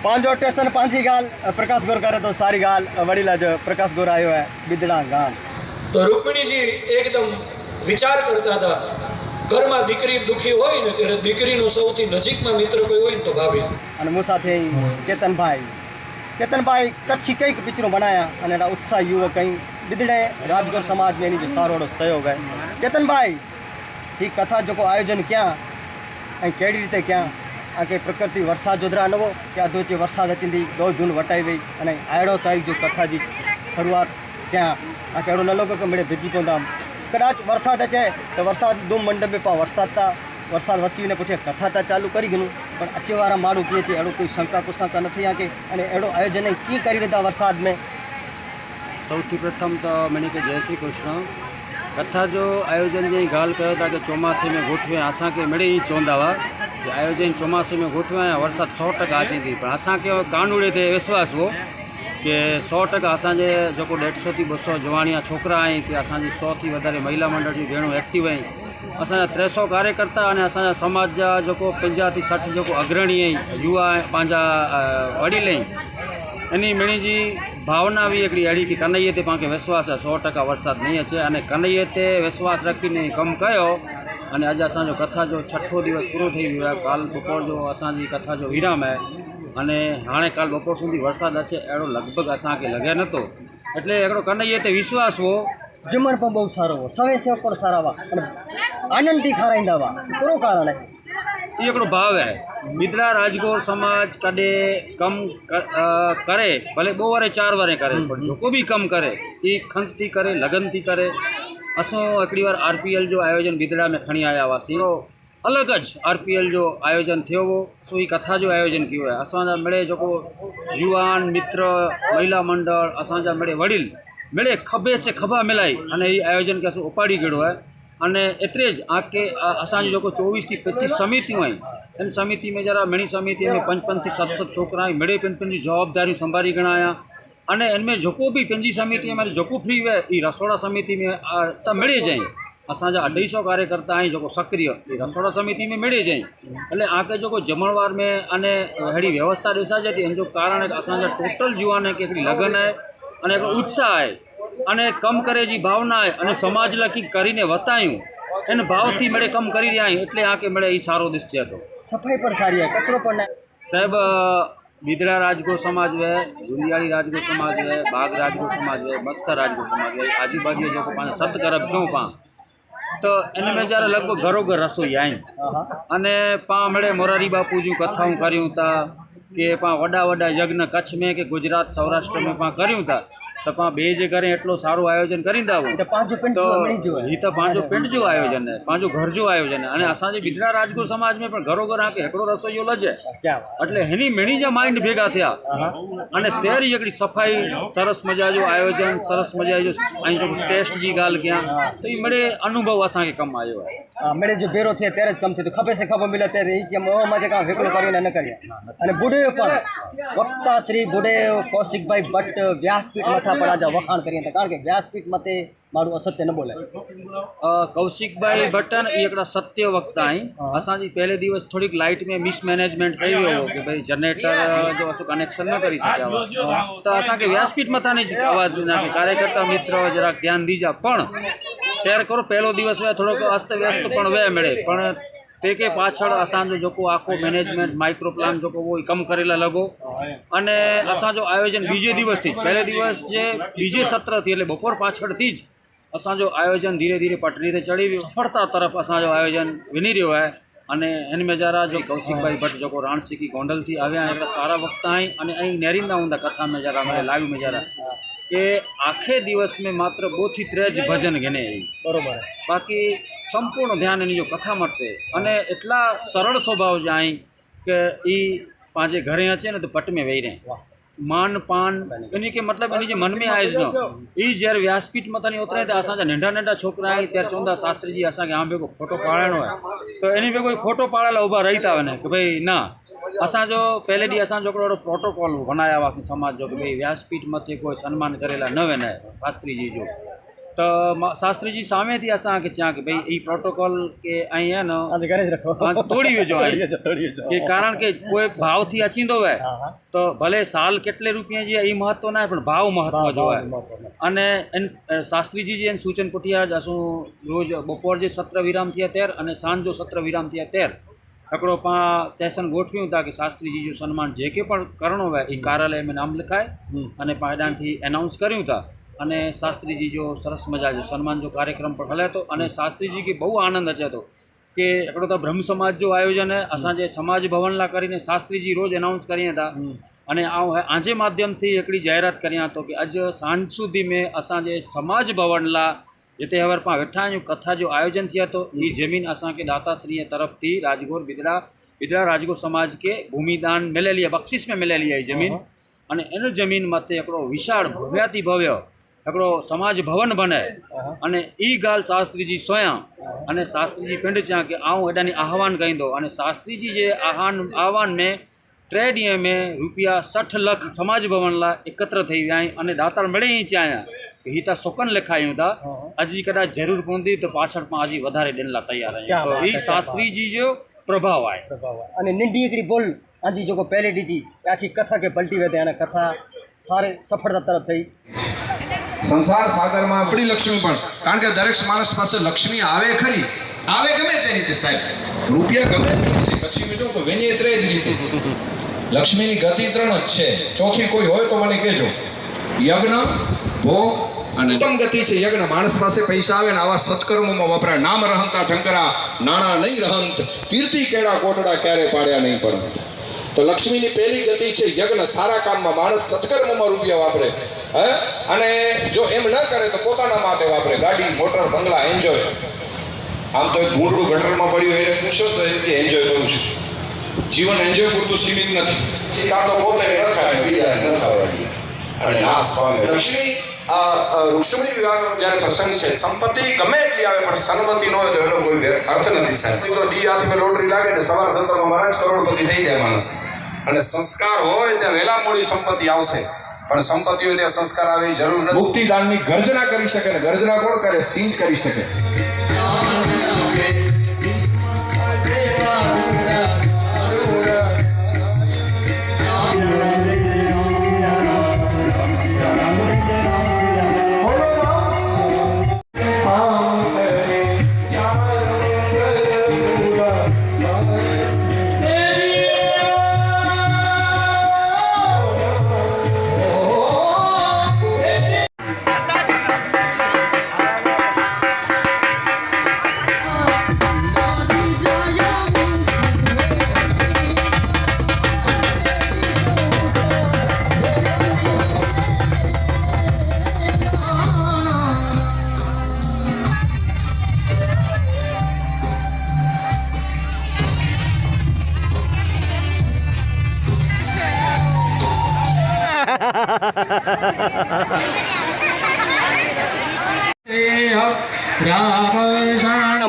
પાંજો station પાંચી ગાल प्रकाश गोर करे तो सारी गाल वडील ज प्रकाश गोर आयो है बिदड़ा गाल। तो रुक्मिणी जी एकदम विचार करता था घर में दीकरी दुखी हो ने त्यारे दीकरीनो सौथी नजीकમાં मित्र कोई હોય तो भाभी અને મુ સાથે केतन भाई कच्छी कई पिक्चरों बनाया અને એના उत्साह युवक कई बिदड़े राजगोर समाज में जो सारोड़ो सहयोग है। केतन भाई ही कथा जो आयोजन क्या केड़ी रीते क्या आके प्रकृति वरसाद जोदरा नवो क्या दोचे वरसाद अची 2 जून वटाई वही अने आड़ो तारीख जो कथा जी शुरुआत क्या आके अड़ो न लोग के मेरे भेजी पौधा कदाच वरसाद अचे तो वरसाद दो मंडप में पा वरसाद वसी ने पूछे कथा ता चालू करी गनु पण अचे वारा माड़ू किए छे एड़ो कोई शंका कुशंका नहीं आके अने एड़ो आयोजन की करी रहा वरसाद में। સૌથી પ્રથમ તો મને કે જય શ્રી કૃષ્ણ कथा जो आयोजन जी गाल कयो था कि चौमासे में गोठवे असांखे मिड़े ही चवंदा हुआ कि आयोजन चौमासे में गोठवे वरसाद 100% अचे थी पर असांखे कानूड़े ते विश्वास हो कि 100% असांजे जेको 150 થી 200 जवानिया छोकरा आहिनि कि असांजी 100 थी वधारे महिला मंडल जी भेणूं एक्टिव आहिनि असांजा 300 कार्यकर्ता अने असांजा समाज जा जेको 50 થી 60 जेको अग्रणी आहिनि युवा पंहिंजा वडील आहिनि एनी मिणी जी भावना भी एकड़ी अड़ी कि कन्हैया ते पांखे विश्वास है 100% वरसाद नहीं अचे अने कन्हैया ते विश्वास रखीने कम कयो अने अज असांजो कथा जो 6ठो दिवस पूरो थी वियो है। काल बपोर जो असांजी कथा जो विराम है अने हाणे काल बपोर सुधी वरसाद अचे अहिड़ो लगभग असांखे लगे नथो एटले हिकिड़ो कन्हैया ते विश्वास हो जमण पण बहुत सारो हो सवे सेवक पण सारा हुआ आनंद थी खाराईंदा हुआ पूरो कारण है ये हिकिड़ो भाव है बिदड़ा राजगोर समाज कदे कम करे भले 2 वारे 4 वारे करे पर जेको भी कम करे ये खंत थी करे लगन थी करे। असो हिकिड़ी बार RPL जो आयोजन बिदड़ा में खणी आया हुआसीं अलग ज RPL जो आयोजन थियो हो सो ही कथा जो आयोजन कियो है असांजा मिड़े जेको युवान मित्र महिला मंडल असांजा मिड़े वडील मिड़े खभे से खभा मिलाई अने ये आयोजन के असो उपाड़ी गयो है अने एतरे ज आके असांजी जेको 24 થી 25 समितियूं आहिनि इन समिति में जरा मिणी समिति में 5 થી 7 छोकरा मिड़े पिन जी जवाबदारी संभाली गणा आया अने इनमें जेको भी पंहिंजी समिति में जेको फ्री हुए ई रसोड़ा समिति में त मिड़े जाई असांजा 250 कार्यकर्ता आहिनि जेको सक्रिय ई रसोड़ा समिति में मिड़े जाई એટલે आके जेको जमणवार में अने अहिड़ी व्यवस्था ॾेसाजे थी इन जो कारण है असांजा टोटल युवान के हिकिड़ी लगन है अने हिकिड़ो उत्साह है अने कम करे जी भावना है अने समाज लाइ करीने वतायूं इन भाव थी मिड़े कम करी रहा आहियूं एटले आके मिड़े ई सारो दिसजे थो। सफाई पर सारी है कचरो पर साहब बिदड़ा राजगोर समाज है गुंदियाली राजगोर समाज है बाग राजगोर समाज है बस्तर राजगोर समाज है आजू बाजू जो पाण 7 करब चऊं पां तो इन में जरा लगभग घरो घर रसोई आहिनि अने पां मिड़े मोरारी बापू जूं कथाऊं करियूं था कि पां वॾा वॾा यज्ञ कच्छ में कि गुजरात सौराष्ट्र में पां करियूं था तो पां ॿिए जे करे एटलो सारो आयोजन करींदा हो तो ही तो पंहिंजो पिंड जो आयोजन है पंहिंजो घर जो आयोजन है अने असांजे बिदड़ा राजगोर समाज में पण घरो घर आके हिकिड़ो रसोईयो लजे એટલે हिनी मिणी जा माइंड भेगा थिया अने तेरी हिकिड़ी सफ़ाई सरस मजा जो आयोजन सरस मजा जो ऐं जो टेस्ट जी ॻाल्हि कयां तो ये मिड़े अनुभव असांखे कमु आयो आहे मिड़े जो बेरो थिए ત્યારે જ કમ થયું ખભે से खभो मिले ત્યારે એ જે મોહમાં જે કામ વેકલો કરીને ન કર્યા અને બુડેવ પણ વક્તા શ્રી બુડેવ કૌશિકભાઈ ભટ્ટ વ્યાસપીઠ મથા पर आज वखाण करिए कारण के व्यासपीठ मते मारू असत्य न बोले कौशिकभाई भट्टन ये एक सत्य वक्ता आई असांजी पहले दिवस थोड़ी लाइट में मिसमेनेजमेंट थी वो हो कि भाई जनरेटर जो असो कनेक्शन न करी सकिया तो असांखे व्यासपीठ मथा नहीं आवाज ॾिना कि कार्यकर्ता मित्र जरा ध्यान दीजा पण तैयार करो पहलो दिवस वे थोड़ो अस्त व्यस्त पण वे मिले पण तेके पाछळ असांजो जेको आखो मैनेजमेंट माइक्रो प्लान जेको वो कम करेला लगो अने असांजो आयोजन बीजे दिवस थी पहले दिवस जे बीजे सत्र थी એટલે બપોર પાછળથી જ असांजो आयोजन धीरे धीरे पटरी ते चढ़ी वियो सफलता तरफ असांजो आयोजन विनी रह्यो है अने हिन में जरा जो कौशिकभाई भट्ट जेको राणसिकी गोंडल थी आव्या एटला सारा वक्त आहिनि अने ऐं नेरींदा हूंदा कथा में जरा मारे लाइव में जरा के आखे दिवस में मात्र 2 થી 3 જ भजन गिने बरोबर बाकी संपूर्ण ध्यान इन जो कथा मटे अने एटला सरल स्वभाव जाई कि ई पांचे घरे अचे न तो पट में वेही रहे मान पान इन के मतलब इन मन में आए न ई जયારે व्यासपीठ मथां उतरे तो असांजा नंढा नंढा छोकरा आहिनि त्यारे चवंदा शास्त्री जी असांखे आम बेगो फोटो पाड़णो है तो इन बेगो फोटो पाड़ेला उभा रही था वञे कि भाई ना असांजो पहले ॾींहुं असांजो हिकिड़ो प्रोटोकॉल बनाया हुआसीं समाज जो कि भाई व्यासपीठ मथे कोई सम्मान करेला न वञे शास्त्री जी जो त शास्त्री जी साम्हूं असांखे चयां की भई ई प्रोटोकॉल के ऐं आहे न आज करे ज रखो तोड़ी विझो तोड़ी ऐं विझो, तोड़ी विझो। के कारण के कोई भाव थी अचींदो आहे हा, हा। તો ભલે સાલ કેટલે રૂપિયા જે એ મહત્વ ના પણ ભાવ મહત્વ જો અને શાસ્ત્રીજી જે સૂચન પુઠિયા અસું રોજ બપોર જે સત્ર વિરામ થયા તેર અને સાંજ જો સત્ર વિરામ થયા તેર हिकिड़ो पाण सेशन गोठवियूं था की शास्त्री जी जो सन्मान जेके पण करणो आहे ई कार्यालय में नाम लिखाए अने पाण हेॾांथी अनाउंस करियूं था अने शास्त्री जी जो सरस मजा जो सन्मान जो कार्यक्रम पण हले थो अने शास्त्री जी खे बहु आनंद अचे थो કે हिकिड़ो त ब्रह्म समाज जो आयोजन है असांजे समाज भवन लाइ કરીને शास्त्री जी रोज़ अनाउंस करिए था अने आजे माध्यमથી हिकिड़ी जाहिरात करियां थो की अॼु सांझ सुधी में असांजे समाज भवन लाइ जिते हींअर पाण वेठा आहियूं कथा जो आयोजन थिए थो ई ज़मीन असांखे दाताश्रीअ तरफ़ राजगोर बिदड़ा राजगोर समाज के भूमिदान मिलियली आहे बख़्शिश में मिलियली आहे ज़मीन अने इन ज़मीन मथे हिकिड़ो विशाળ भव्याति भव्य हिकिड़ो समाज भवन बने अने ई ॻाल्हि शास्त्री जी सोयां अने शास्त्री जी पिंड चयां की आऊं हेॾानी आह्वान कईंदो अने शास्त्री जी जे आह्वान में 3 ॾींहं में रुपया 60 लाख समाज भवन लाइ एकत्र थी विया आहिनि अने दातार मिड़े ई चाहियां की हीअ त सुकन लिखायूं था अॼु कदाच ज़रूरु पवंदी त पाछड़ पाण जी वधारे ॾियण लाइ तयार आहियूं तो ई शास्त्री जी जो प्रभाव आहे अने नंढी हिकिड़ी बोल आजी जेको पहले ॾींहुं जी आखी कथा खे पलटी वेंदे हाणे कथा सारे सफलता तरफ थई संसार सागर में अपनी लक्ष्मी पण कारण के दरेक मानस पास लक्ष्मी आवे खरी आवे गमे ते रीते साहेब रुपया गमे ते रीते पछी मीठो तो वेनी एतरे ज रीते लक्ष्मी ની ગતિ ત્રણ જ છે ચોથી કોઈ હોય તો મને કહેજો યજ્ઞ ભોગ અને ઉત્તમ ગતિ છે યજ્ઞ માણસ પાસે પૈસા આવે ને આવા સત્કર્મોમાં વપરાય નામ રહંતા ઠંકરા નાણા નહીં રહંત કીર્તિ કેડા કોટડા ક્યારે પાડ્યા નહીં પડત તો લક્ષ્મીની પહેલી ગતિ છે યજ્ઞ સારા કામમાં માણસ સત્કર્મમાં રૂપિયા વાપરે અને જો એમ ન કરે તો પોતાના માટે વાપરે ગાડી મોટર બંગલા એન્જોય આમ તો એક ભૂંડું ગટરમાં પડ્યું એને પૂછો તો એમ કે એન્જોય કરું છું જીવન એન્જોય પૂરતું સીમિત નથી કાં તો પોતે ન ખાય બીજા ન ખાવા અને નાશ પામે લક્ષ્મી ઋષભની વિવાહનો જ્યારે પ્રસંગ છે સંપત્તિ ગમે એટલી આવે પણ સન્મતિ ન હોય તો એનો કોઈ અર્થ નથી સાહેબ તો ડી હાથમાં લોટરી લાગે ને સવાર થતા મહારાજ કરોડપતિ થઈ જાય માણસ અને સંસ્કાર હોય ત્યાં વહેલા મોડી સંપત્તિ આવશે પણ સંપત્તિ હોય ત્યાં સંસ્કાર આવે જરૂર નથી મુક્તિદાનની ગર્જના કરી શકે ને ગર્જના કોણ કરે સિંહ કરી શકે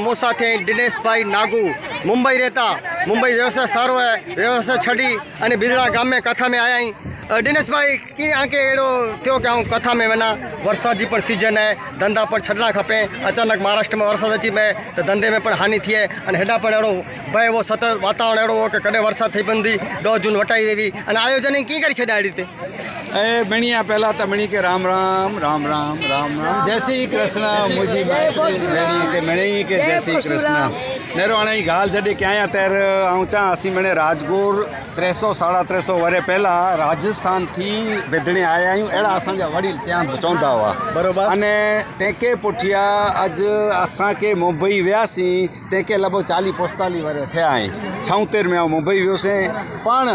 મો સાથે દિનેશભાઈ નાગુ મુંબઈ રહેતા મુંબઈ વ્યવસાય સારો है व्यवसाय छड़ी अने बिदड़ा गाम में कथा में आया ही दिनेश भाई की आके एड़ो थियो कि हूँ कथा में वना वरसाद जी पण सीजन है धंधा पर छड़ना खपे अचानक महाराष्ट्र में वरसाद अची में तो धंधे में पण हानि थिए अने हेडा पण एड़ो भय वो सतत वातावरण एड़ो हो कि कॾहिं वरसाद थी पवंदी 2 जून वटाई वेवी अने आयोजन की करी छॾिया अहिड़ी रीते ए मणिया पहला तो मणि के राम राम राम राम राम राम जय श्री कृष्ण मुझी मणि के मणि के जय श्री कृष्ण नेरो हाणे ई गाल जॾहिं कयां तर आऊं चा असीं मणे राजगोर 300-350 वरे पहला राजस्थान थी बिदड़े आया आहियूं अहिड़ा असांजा वडील चवंदा हुआ बराबरि अने तंहिंखे पुठियां अॼु असांखे मुंबई वियासीं तंहिंखे लॻभॻि 40-45 वरे थिया आहिनि 76 में आउं मुंबई वियोसीं पाण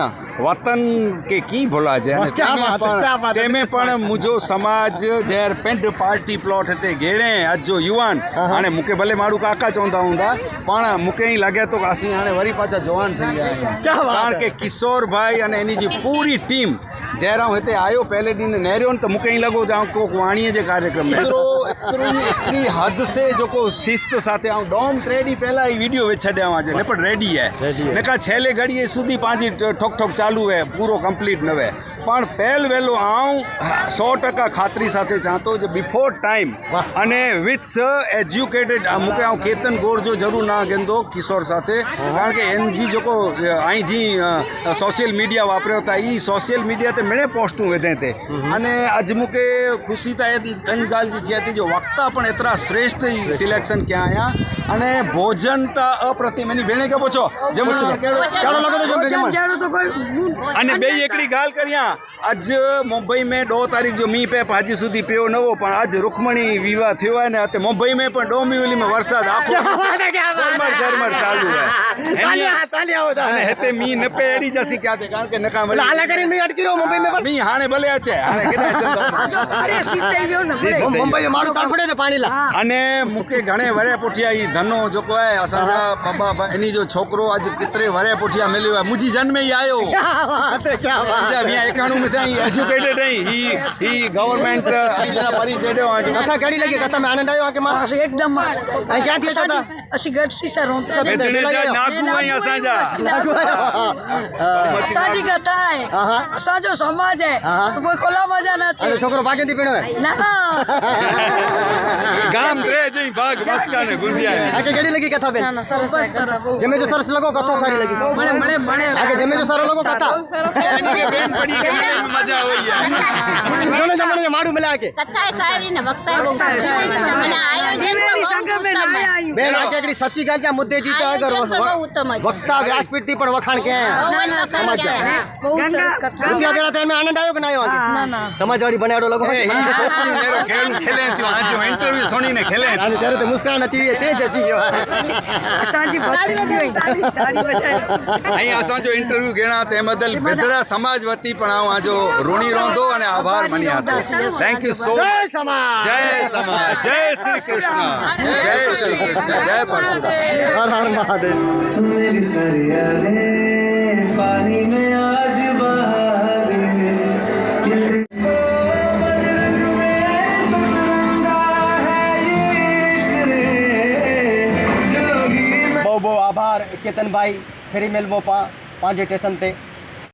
वतन के की भुलाजे तंहिंमें पण मुंहिंजो समाज जहर पिंड पार्टी प्लॉट हिते घेड़े अॼु जो युवान हाणे मूंखे भले माण्हू काका चवंदा हूंदा पाण मूंखे ई लॻे थो असीं हाणे वरी पाछा जवान थी विया आहियूं कारण के किशोर भाई अने इन जी पूरी टीम जहिड़ा हिते आयो पहले ॾींहुं नेरियो त मूंखे ई लॻो जां को वाणीअ जे कार्यक्रम में एतिरी हद से जेको शिस्त साथे ऐं डोम 3 ॾींहं पहिरियां ई वीडियो विझी छॾियां आज ने पण रेडी है नका छेले घड़ीअ સુધી પાંજી ઠોક ઠોક ચાલુ है પૂરો કમ્પ્લીટ ન હોય પણ પહેલ વહેલો આવું 100% ખાતરી સાથે ચાહતો જે બિફોર ટાઈમ અને વિથ એજ્યુકેટેડ મૂકે આવું કેતન ગોર जो ज़रूर ना गेंदो किशोर साथे कारण के एन जी जेको आई जी सोशल मीडिया वापरियो था ई सोशल मीडिया ते मिणे पोस्टूं विधे थे अने अज मूंखे ख़ुशी था इन ॻाल्हि जी थी जो वक्ता पण एतिरा श्रेष्ठ ई सिलेक्शन कया आया अने भोजन त अप्रतिम एनी भेणे के पूछो कहिड़ो लॻो थो जमण अने ॿई हिकिड़ी ॻाल्हि करियां अॼु मुंबई में 2 तारीख़ जो मींहुं पियो भाॼी સુધી पियो न हो पण अॼु रुक्मणी विवाह थियो आहे ने ते मुंबई में पण डोंबिवली में वरसाद आखो झरमर चालू है अने हिते मींहुं न पे अहिड़ी जसी क्या थे कारण के नका वरी हाले करे मींहुं अटकी रहो मुंबई में मींहुं हाणे भले अचे हाणे केॾा अचंदो अरे सीते वियो न सीते मुंबई में माण्हू तड़फड़े ते पाणी ला अने मूंखे घणे वरे पुठिया ई धनो जेको आहे असांजा बाबा इनी जो छोकिरो अॼु केतिरे वरे पुठिया मिलियो आहे मुंहिंजी जन्म में ई आयो क्या बात 91 में ताईं एजुकेटेड आई ही गवर्नमेंट परी छॾियो आहे कथा कहिड़ी लॻी कथा में आनंद आयो आहे की मां एकदम ऐं क्या थी था असी गॾिसी सां रहंदा बेदड़े जा नागू आई असांजा असांजी कथा आहे असांजो समाज आहे तो कोई कोला मजा न अरे अचे छोकरो भागे थी पिणो है ना गाम त्रे जी बाग मस्का ने गुंदिया आगे केड़ी लगी कथा बेन जमे जो सरस लगो कथा सारी लगी बड़े आगे जमे जो सारो लगो कथा यानी के बेन पड़ी के में मजा हुई है जोने जमणे माडू मिला के कथा सारी ने वक्ता बहु મને આયોજન संग में ना आई बेन आगे केड़ी सच्ची गाल जा मुद्दे जीता अगर वक्ता व्यासपीठ थी पण वखाण के समझ रुपया बेरा ते में आनंद आयो के ना आयो आगे समाजवाड़ी बनाड़ो लगो ही छोकरी मेरो खेल खेले थियो आज इंटरव्यू सुनी ने खेले आज चेहरे ते मुस्कान अची वी तेज अची वियो असांजी भक्ति जी ताड़ी बजाए અહીં અસાં જો ઇન્ટરવ્યુ ગેણા તે બદલ બેદડા સમાજ વતી પણ હું આજો ઋણી રોંધો અને આભાર માની હતો થેન્ક યુ સો जय समाज જય સમાજ જય શ્રી કૃષ્ણ જય શ્રી કૃષ્ણ જય પરશુરામ हर हर महादेव मेरी सारी यादें पानी में आज बहा दे ये बदन में सतरंगा है ये इश्क रे जोगी बहुत बहुत आभार केतन भाई फेरी मेल वो पंहिंजे स्टेशन ते